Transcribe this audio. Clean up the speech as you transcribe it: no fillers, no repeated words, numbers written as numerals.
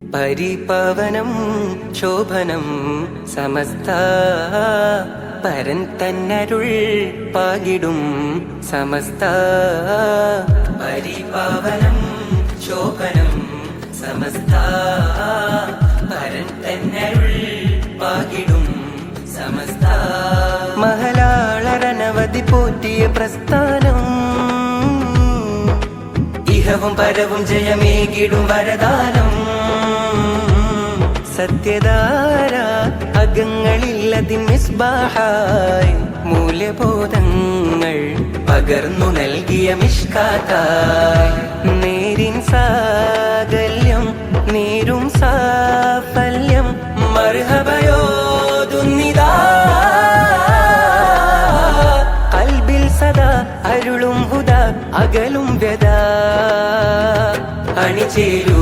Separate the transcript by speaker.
Speaker 1: പരിപാവനം ശോഭനം സമസ്ത പരൻ തന്നരുൾ പാകിടും സമസ്ത. പരിപാവനം ശോഭനം സമസ്ത പരൻ തന്നരുൾ പാകിടും സമസ്ത. മഹലാളരനവധി പോറ്റിയ പ്രസ്ഥാനം ഇഹവും പരവും ജയമേകിടും വരദാനം. സത്യധാര അകങ്ങളില്ലതി മിസ്ബാഹായി മൂല്യബോധങ്ങൾ പകർന്നു നൽകിയ മിഷ്കാത്തായി. നേരിൻ സാകല്യം നേരും സാഫല്യം മർഹബയോതുന്നിതാ. കൽബിൽ സദാ അരുളും ഹുദ അകലും വ്യദ. അണിചേരു